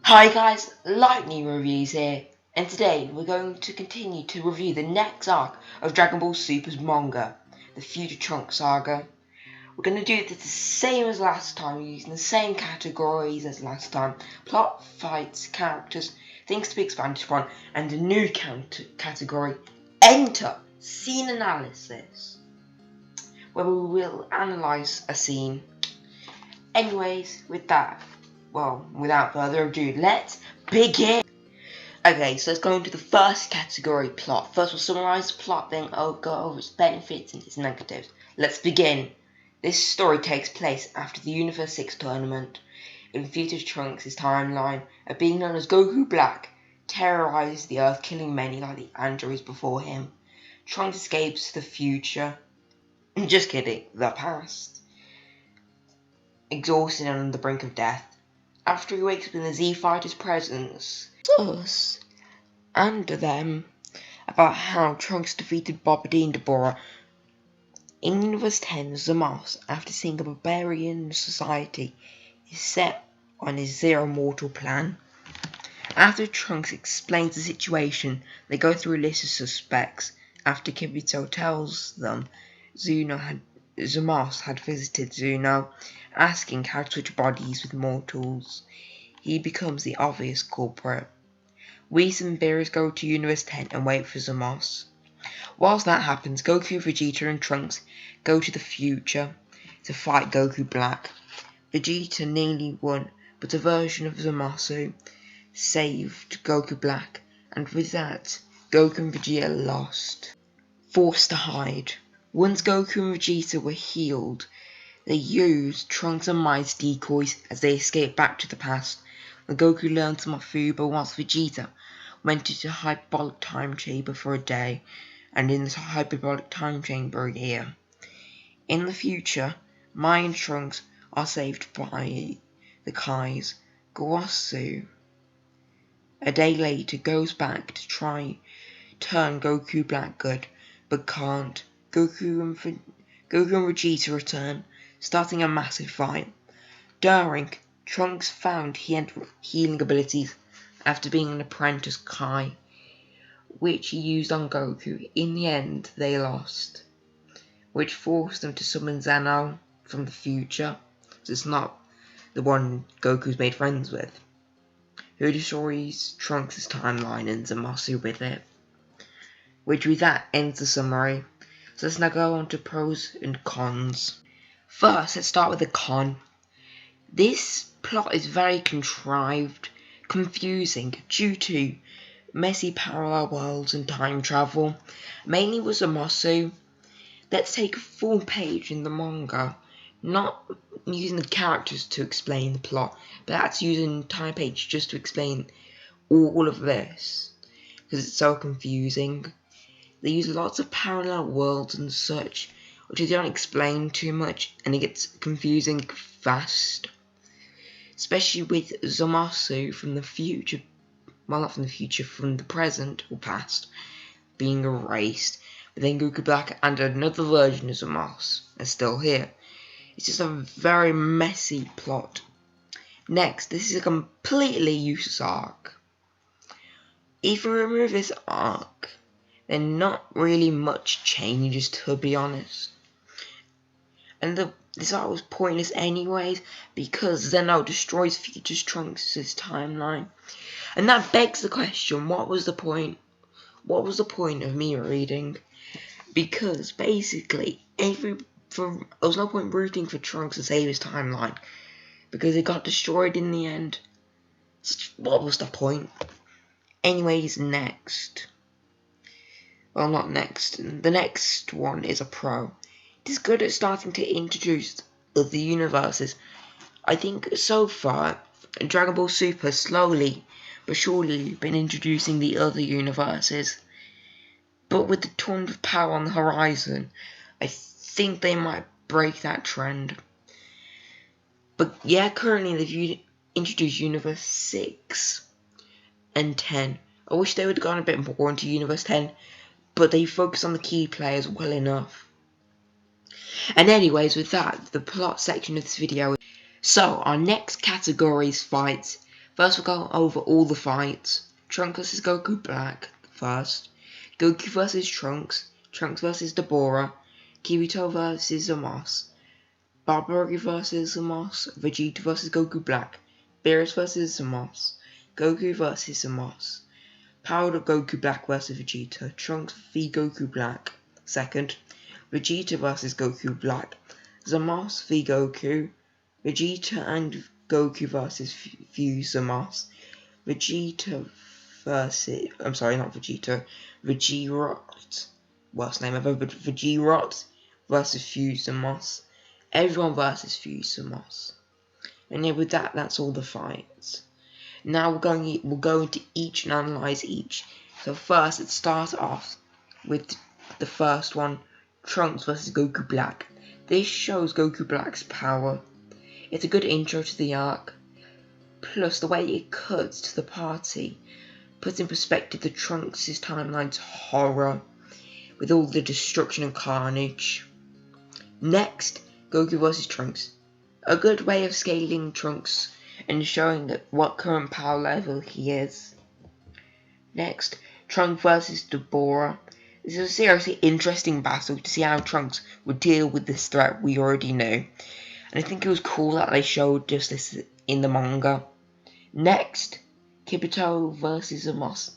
Hi guys, Lightning Reviews here, and today we're going to continue to review the next arc of Dragon Ball Super's manga, the Future Trunks saga. We're going to do it the same as last time, using the same categories as last time: plot, fights, characters, things to be expanded upon, and a new category, enter scene analysis, where we will analyse a scene. Anyways, without further ado, let's begin! Okay, so let's go into the first category, plot. First we'll summarise the plot, then I'll go over its benefits and its negatives. Let's begin! This story takes place after the Universe 6 tournament. In Future Trunks' timeline, a being known as Goku Black terrorized the Earth, killing many like the androids before him. Trunks escapes to the future. Just kidding, the past. Exhausted and on the brink of death. After he wakes up in the Z-Fighter's presence, us under them about how Trunks defeated Bobbidi and Deborah. In Universe 10, Zamos, after seeing a barbarian society, is set on his zero mortal plan. After Trunks explains the situation, they go through a list of suspects. After Kibito tells them Zamos had visited Zuno, asking how to switch bodies with mortals, he becomes the obvious culprit. Whis and Beerus go to Universe 10 and wait for Zamos. Whilst that happens, Goku, Vegeta and Trunks go to the future to fight Goku Black. Vegeta nearly won, but a version of Zamasu saved Goku Black, and with that, Goku and Vegeta lost. Forced to hide. Once Goku and Vegeta were healed, they used Trunks and Mai's decoys as they escaped back to the past. When Goku learned some Fuba, whilst Vegeta went into the hyperbolic time chamber for a day, and in this hyperbolic time chamber a year. In the future, Mai and Trunks are saved by the Kais. Gowasu, a day later, goes back to try turn Goku Black good, but can't. Goku and Vegeta return, starting a massive fight. During, Trunks found he had healing abilities after being an apprentice Kai, which he used on Goku. In the end, they lost, which forced them to summon Zeno from the future, so it's not the one Goku's made friends with, who destroys Trunks' timeline and Zamasu with it. Which with that ends the summary. So let's now go on to pros and cons. First, let's start with the con. This plot is very contrived, confusing due to messy parallel worlds and time travel, mainly with Zamasu. Let's take a full page in the manga, not using the characters to explain the plot, but that's using an entire page just to explain all of this, because it's so confusing. They use lots of parallel worlds and such, which they don't explain too much, and it gets confusing fast. Especially with Zamasu from the future, well, not from the future, from the present or past, being erased. But then Goku Black and another version of Zamasu are still here. It's just a very messy plot. Next, this is a completely useless arc. If we remove this arc, then not really much changes, to be honest. And this arc was pointless anyways, because Zeno destroys Future Trunks' timeline. And that begs the question, what was the point? What was the point of me reading? Because basically, there was no point rooting for Trunks to save his timeline, because it got destroyed in the end. What was the point? Anyways, next. Well, not next. The next one is a pro. It is good at starting to introduce other universes. I think so far, Dragon Ball Super slowly but surely been introducing the other universes. But with the ton of power on the horizon, I think they might break that trend. But yeah, currently they've introduced Universe 6 and 10. I wish they would have gone a bit more into Universe 10, but they focus on the key players well enough. And anyways, with that, the plot section of this video. So, our next category is fights. First we'll go over all the fights. Trunks vs Goku Black first. Goku vs Trunks. Trunks vs Deborah. Kirito vs Zamos. Barberry vs Zamos. Vegeta vs Goku Black. Beerus vs Zamos. Goku vs Zamos. Powered up Goku Black vs Vegeta. Trunks v Goku Black. Second. Vegeta vs Goku Black. Zamos v Goku. Vegeta and Goku vs Fuse Zamos. Vegeta versus... I'm sorry, not Vegeta. Vegirot. Worst name ever, but Vegirot versus Fuse Zamos. Everyone versus Fuse Zamos. And yeah, with that, that's all the fights. Now we'll go into each and analyse each. So first, let's start off with the first one, Trunks vs Goku Black. This shows Goku Black's power. It's a good intro to the arc. Plus, the way it cuts to the party puts in perspective the Trunks' timeline's horror, with all the destruction and carnage. Next, Goku vs Trunks. A good way of scaling Trunks and showing what current power level he is. Next, Trunks vs Deborah. This is a seriously interesting battle to see how Trunks would deal with this threat we already knew. And I think it was cool that they showed just this in the manga. Next, Kirito vs Zamos.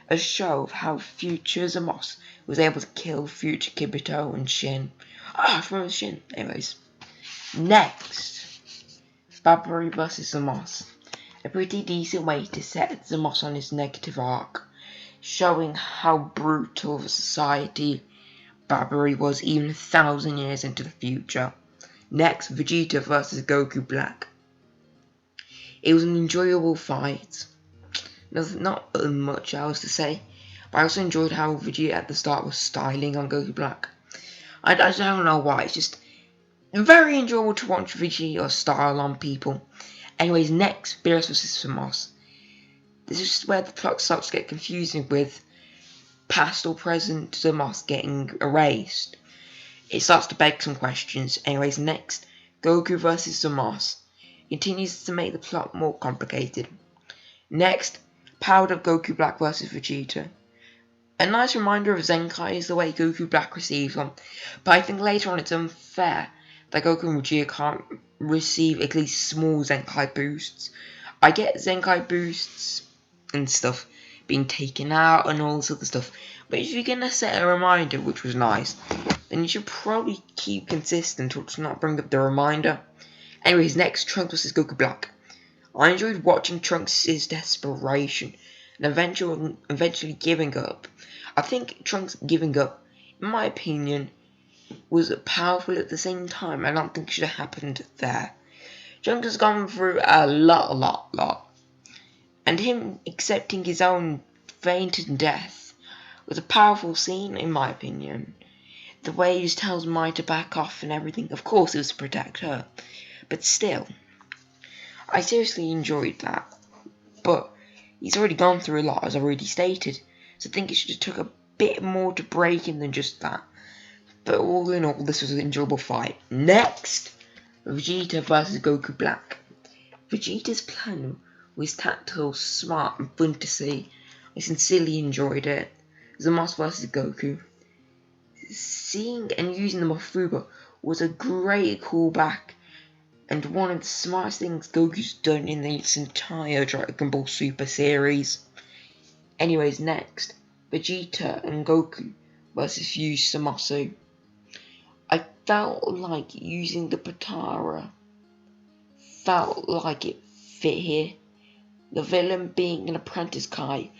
A show of how future Zamos was able to kill future Kirito and Shin. I remember Shin. Anyways. Next, Barberry vs Zamos. A pretty decent way to set Zamos on his negative arc, showing how brutal of a society Barberry was even 1,000 years into the future. Next, Vegeta vs Goku Black. It was an enjoyable fight. There's not much else to say, but I also enjoyed how Vegeta at the start was styling on Goku Black. I don't know why, it's just very enjoyable to watch Vegeta style on people. Anyways, next, Beerus vs Zamos. This is where the plot starts to get confusing with past or present Zamos getting erased. It starts to beg some questions. Anyways, next, Goku vs Zamos. Continues to make the plot more complicated. Next, powered up Goku Black vs Vegeta. A nice reminder of Zenkai is the way Goku Black receives one, but I think later on it's unfair that Goku and Vegeta can't receive at least small Zenkai boosts. I get Zenkai boosts and stuff being taken out and all this other stuff, but if you're gonna set a reminder, which was nice, then you should probably keep consistent or to not bring up the reminder. Anyways, next, Trunks vs Goku Black. I enjoyed watching Trunks' desperation and eventually giving up. I think Trunks giving up, in my opinion, was powerful at the same time. I don't think it should have happened there. Trunks has gone through a lot. And him accepting his own fate and death was a powerful scene, in my opinion. The way he just tells Mai to back off and everything. Of course it was to protect her. But still, I seriously enjoyed that. But he's already gone through a lot, as I already stated. So I think it should have took a bit more to break him than just that. But all in all, this was an enjoyable fight. Next, Vegeta vs Goku Black. Vegeta's plan was tactile, smart, and fun to see. I sincerely enjoyed it. Zamos vs Goku. Seeing and using the Mafuba was a great callback, and one of the smartest things Goku's done in this entire Dragon Ball Super series. Anyways, next, Vegeta and Goku vs Fuse Zamasu. I felt like using the Potara felt like it fit here. The villain being an apprentice Kai,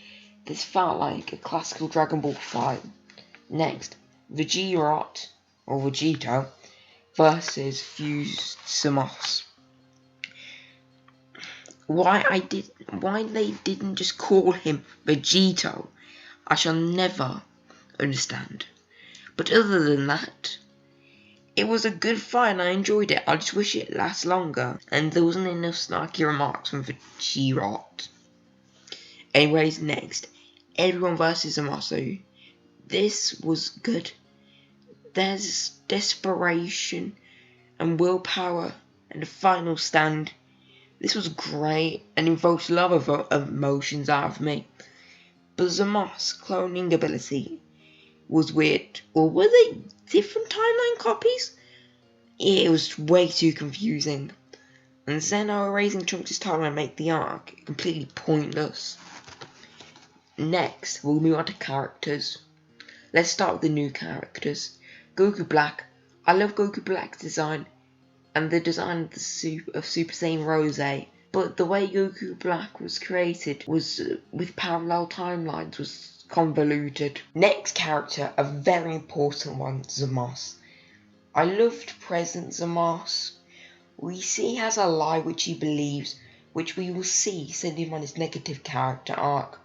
this felt like a classical Dragon Ball fight. Next, Vegirot, or Vegito, versus Fuse Zamos. Why they didn't just call him Vegito, I shall never understand. But other than that, it was a good fight and I enjoyed it. I just wish it lasts longer. And there wasn't enough snarky remarks from Vegirot. Anyways, next, everyone versus Zamasu. This was good. There's desperation and willpower and a final stand. This was great and invoked a lot of emotions out of me. But Zamos' cloning ability was weird. Or were they different timeline copies? It was way too confusing. And Zeno erasing Trunks' timeline made the arc completely pointless. Next, we'll move on to characters. Let's start with the new characters. Goku Black. I love Goku Black's design and the design of Super Saiyan Rose. But the way Goku Black was created was with parallel timelines was convoluted. Next character, a very important one, Zamos. I loved present Zamos. We see he has a lie which he believes, which we will see send him on his negative character arc.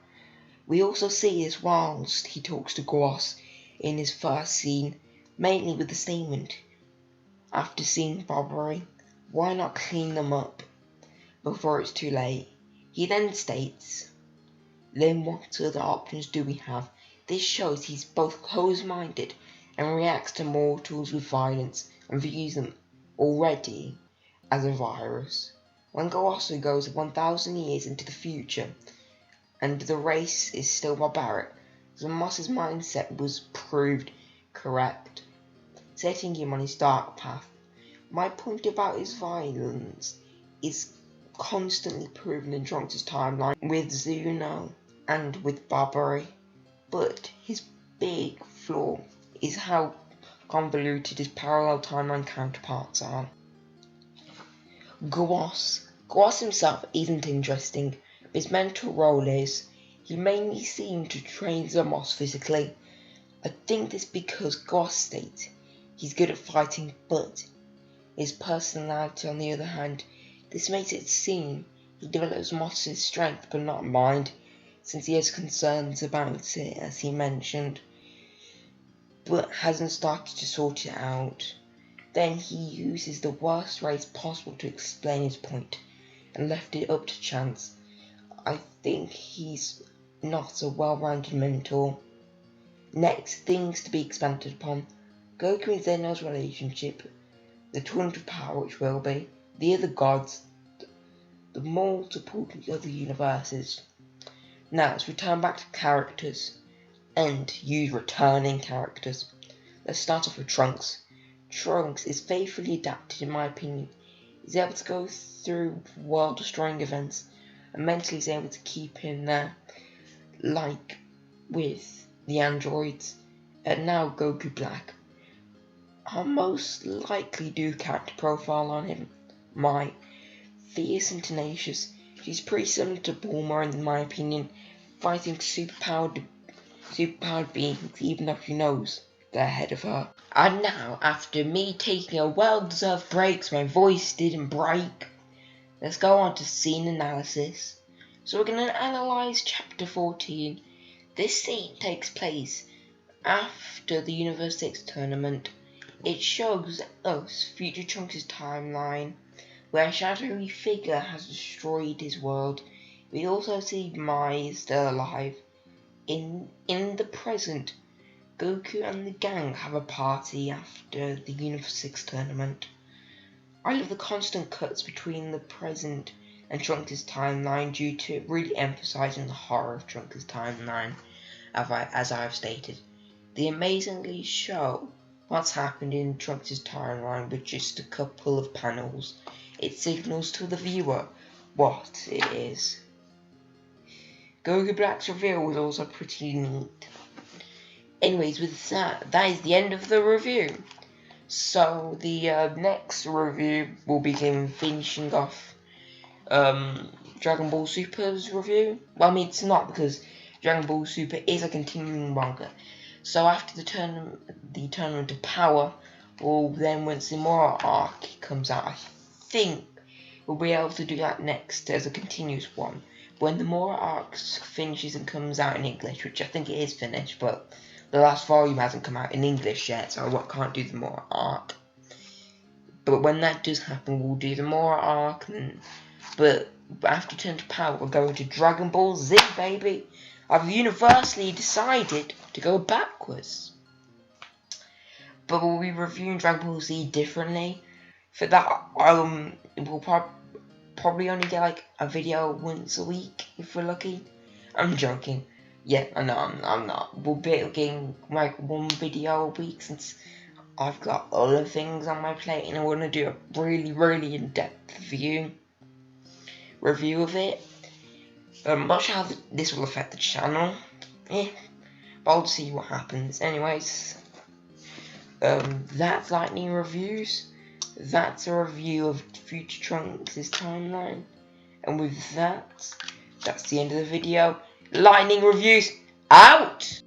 We also see this whilst he talks to Goss in his first scene, mainly with the statement, after seeing robbery, why not clean them up before it's too late? He then states, then what other options do we have? This shows he's both close-minded and reacts to mortals with violence and views them already as a virus. When Gowasu goes 1,000 years into the future and the race is still barbaric, Zamos' mindset was proved correct, setting him on his dark path. My point about his violence is constantly proven in Trunks' timeline with Zuno and with Barbary, but his big flaw is how convoluted his parallel timeline counterparts are. Goss himself isn't interesting, but his mental role is. He mainly seemed to train Zamos physically. I think this because Goss states he's good at fighting, but his personality on the other hand, this makes it seem he develops Zamos' strength but not mind, since he has concerns about it as he mentioned, but hasn't started to sort it out. Then he uses the worst ways possible to explain his point, and left it up to chance. I think he's not a well-rounded mentor. Next, things to be expanded upon. Goku and Zeno's relationship, the tournament of power which will be, the other gods, the multiple other universes. Now, let's return back to characters, and use returning characters. Let's start off with Trunks. Trunks is faithfully adapted in my opinion. He's able to go through world-destroying events, and mentally is able to keep in there, like with the androids, and now Goku Black. I'll most likely do character profile on him. My fierce and tenacious. She's pretty similar to Bulma in my opinion, fighting superpowered beings even though she knows they're ahead of her. And now, after me taking a well-deserved break so my voice didn't break, let's go on to scene analysis. So we're going to analyse chapter 14. This scene takes place after the Universe 6 tournament. It shows us future Trunks' timeline, where a shadowy figure has destroyed his world. We also see Mai still alive. In the present, Goku and the gang have a party after the Universe 6 tournament. I love the constant cuts between the present and Trunks' timeline due to really emphasizing the horror of Trunks' timeline, as I have stated. They amazingly show what's happened in Trunks' timeline with just a couple of panels. It signals to the viewer what it is. Goku Black's reveal was also pretty neat. Anyways, with that is the end of the review. So the next review will begin finishing off Dragon Ball Super's review. Well, I mean it's not, because Dragon Ball Super is a continuing manga. So after the tournament of power, well then once the Mora arc comes out, I think we'll be able to do that next as a continuous one. When the Mora arc finishes and comes out in English, which I think it is finished, but the last volume hasn't come out in English yet, so I can't do the Mora arc. But when that does happen, we'll do the Mora arc. But after Turn to Power, we're going to Dragon Ball Z, baby. I've universally decided to go backwards. But we'll be reviewing Dragon Ball Z differently. For that, we'll probably only get like a video once a week if we're lucky. I'm joking. Yeah, I know I'm not. We'll be getting like one video a week since I've got other things on my plate and I want to do a really in-depth review of it. I'm not sure how this will affect the channel. Yeah, but I'll see what happens. Anyways, that's Lightning Reviews. That's a review of Future Trunks' timeline. And with that, that's the end of the video. Lightning Reviews out!